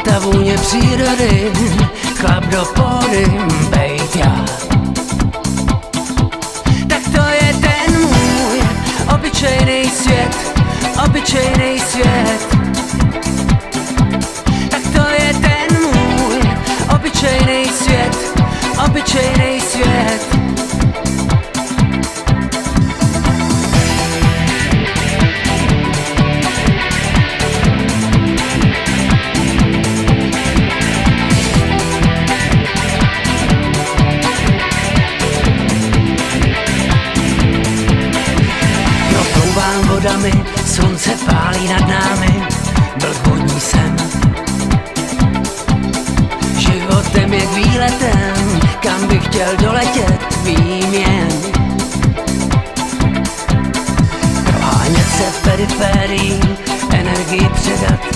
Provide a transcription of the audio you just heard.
ta vůně přírody, chlap do póry, bejt já. Tak to je ten můj obyčejnej svět, obyčejnej svět. Tak to je ten můj obyčejnej svět, obyčejnej svět. Proplouvám vodami, slunce pálí nad námi, blbodní jsem. Životem je výletem, kam bych chtěl doletět, vím jen. Prohánět se v periferii, energii předat